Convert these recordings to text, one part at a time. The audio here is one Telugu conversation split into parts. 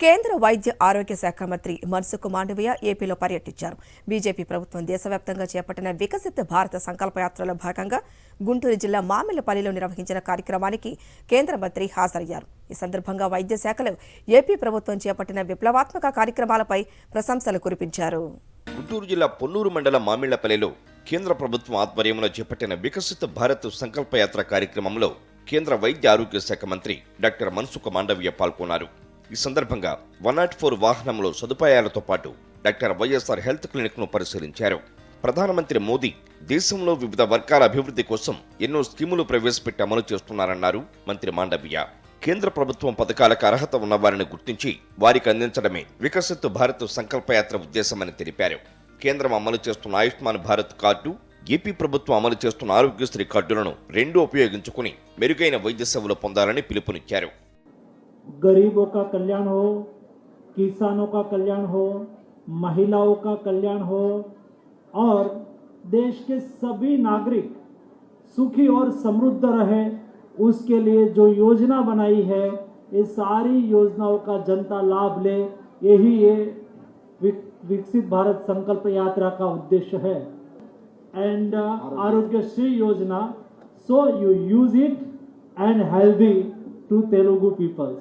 కేంద్ర వైద్య ఆరోగ్య శాఖ మంత్రి మన్సుఖ్ మాండవీయ ఏపీలో పర్యటించారు. బీజేపీ ప్రభుత్వం దేశవ్యాప్తంగా చేపట్టిన వికసిత్ భారత సంకల్పయాత్రలో భాగంగా గుంటూరు జిల్లా మామిళ్లపల్లిలో నిర్వహించిన కార్యక్రమానికి కేంద్ర మంత్రి హాజరయ్యారు. ఈ సందర్భంగా వైద్య శాఖలో ఏపీ ప్రభుత్వం చేపట్టిన విప్లవాత్మక కార్యక్రమాలపై ప్రశంసలు కురిపించారు. గుంటూరు జిల్లా పొన్నూరు మండలం మామిళ్లపల్లిలో కేంద్ర ప్రభుత్వం ఆధ్వర్యంలో చేపట్టిన వికసిత్ భారత్ సంకల్పయాత్ర కార్యక్రమంలో కేంద్ర వైద్య ఆరోగ్య శాఖ మంత్రి డాక్టర్ మన్సుఖ్ మాండవీయ పాల్గొన్నారు. ఈ సందర్భంగా 104 వాహనంలో సదుపాయాలతో పాటు డాక్టర్ వైఎస్ఆర్ హెల్త్ క్లినిక్ ను పరిశీలించారు. ప్రధానమంత్రి మోదీ దేశంలో వివిధ వర్గాల అభివృద్ధి కోసం ఎన్నో స్కీములు ప్రవేశపెట్టి అమలు చేస్తున్నారన్నారు మంత్రి మాండవీయ. కేంద్ర ప్రభుత్వం పథకాలకు అర్హత ఉన్నవారిని గుర్తించి వారికి అందించడమే వికసిత్ భారత్ సంకల్పయాత్ర ఉద్దేశమని తెలిపారు. కేంద్రం అమలు చేస్తున్న ఆయుష్మాన్ భారత్ కార్డు, ఏపీ ప్రభుత్వం అమలు చేస్తున్న ఆరోగ్యశ్రీ కార్డులను రెండూ ఉపయోగించుకుని మెరుగైన వైద్య సేవలు పొందాలని పిలుపునిచ్చారు. गरीबों का कल्याण हो, किसानों का कल्याण हो, महिलाओं का कल्याण हो और देश के सभी नागरिक सुखी और समृद्ध रहे, उसके लिए जो योजना बनाई है ये सारी योजनाओं का जनता लाभ ले, यही ये विकसित भारत संकल्प यात्रा का उद्देश्य है. एंड आरोग्यश्री योजना, so you use it and healthy to Telugu peoples.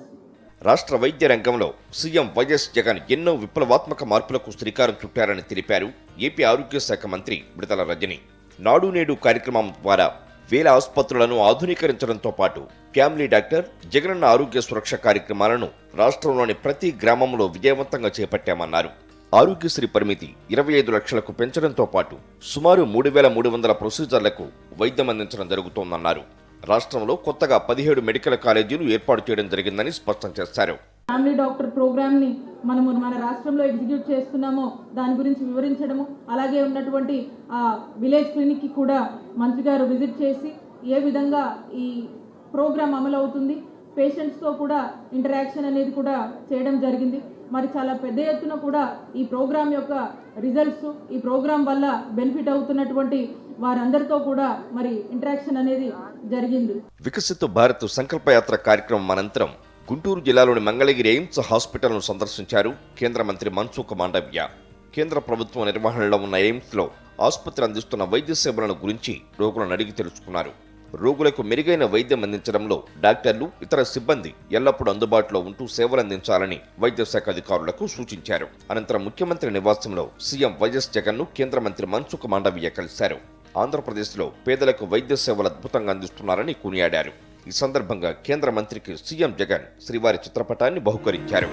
రాష్ట్ర వైద్య రంగంలో సీఎం వైఎస్ జగన్ ఎన్నో విప్లవాత్మక మార్పులకు శ్రీకారం చుట్టారని తెలిపారు ఏపీ ఆరోగ్య శాఖ మంత్రి విడతల రజని. నాడు నేడు కార్యక్రమం ద్వారా వేల ఆసుపత్రులను ఆధునీకరించడంతో పాటు ఫ్యామిలీ డాక్టర్, జగనన్న ఆరోగ్య సురక్ష కార్యక్రమాలను రాష్ట్రంలోని ప్రతి గ్రామంలో విజయవంతంగా చేపట్టామన్నారు. ఆరోగ్యశ్రీ పరిమితి 25 లక్షలకు పెంచడంతో పాటు సుమారు 3,300 ప్రొసీజర్లకు వైద్యం అందించడం జరుగుతోందన్నారు. రాష్ట్రంలో కొత్తగా 17 మెడికల్ కాలేజీలు ఏర్పాటు చేయడం జరిగిందని స్పష్టం చేశారు. ఫ్యామిలీ డాక్టర్ ప్రోగ్రామ్ ని మనము మన రాష్ట్రంలో ఎగ్జిక్యూట్ చేస్తున్నామో దాని గురించి వివరించడము, అలాగే ఉన్నటువంటి విలేజ్ క్లినిక్ కి కూడా మంత్రి గారు విజిట్ చేసి ఏ విధంగా ఈ ప్రోగ్రామ్ అమలు అవుతుంది, పేషెంట్స్ తో కూడా ఇంటరాక్షన్ అనేది కూడా చేయడం జరిగింది. మరి చాలా పెద్ద ఎత్తున కూడా ఈ ప్రోగ్రామ్ యొక్క రిజల్ట్స్, ఈ ప్రోగ్రామ్ వల్ల బెనిఫిట్ అవుతున్నటువంటి వారందరితో కూడా మరి ఇంటరాక్షన్ అనేది జరిగింది. వికసిత్ భారత్ సంకల్పయాత్ర కార్యక్రమం అనంతరం గుంటూరు జిల్లాలోని మంగళగిరి ఎయిమ్స్ హాస్పిటల్ ను సందర్శించారు కేంద్ర మంత్రి మన్సుఖ్ మాండవీయ. కేంద్ర ప్రభుత్వం నిర్వహణలో ఉన్న ఎయిమ్స్ లో ఆసుపత్రి అందిస్తున్న వైద్య సేవలను గురించి రోగులను అడిగి తెలుసుకున్నారు. రోగులకు మెరుగైన వైద్యం అందించడంలో డాక్టర్లు, ఇతర సిబ్బంది ఎల్లప్పుడూ అందుబాటులో ఉంటూ సేవలు అందించాలని వైద్య శాఖ అధికారులకు సూచించారు. అనంతరం ముఖ్యమంత్రి నివాసంలో సీఎం వైఎస్ జగన్ ను కేంద్ర మంత్రి మన్సుఖ్ మాండవీయ కలిశారు. ఆంధ్రప్రదేశ్లో పేదలకు వైద్య సేవలు అద్భుతంగా అందిస్తున్నారని కొనియాడారు. ఈ సందర్భంగా కేంద్ర మంత్రికి సీఎం జగన్ శ్రీవారి చిత్రపటాన్ని బహుకరించారు.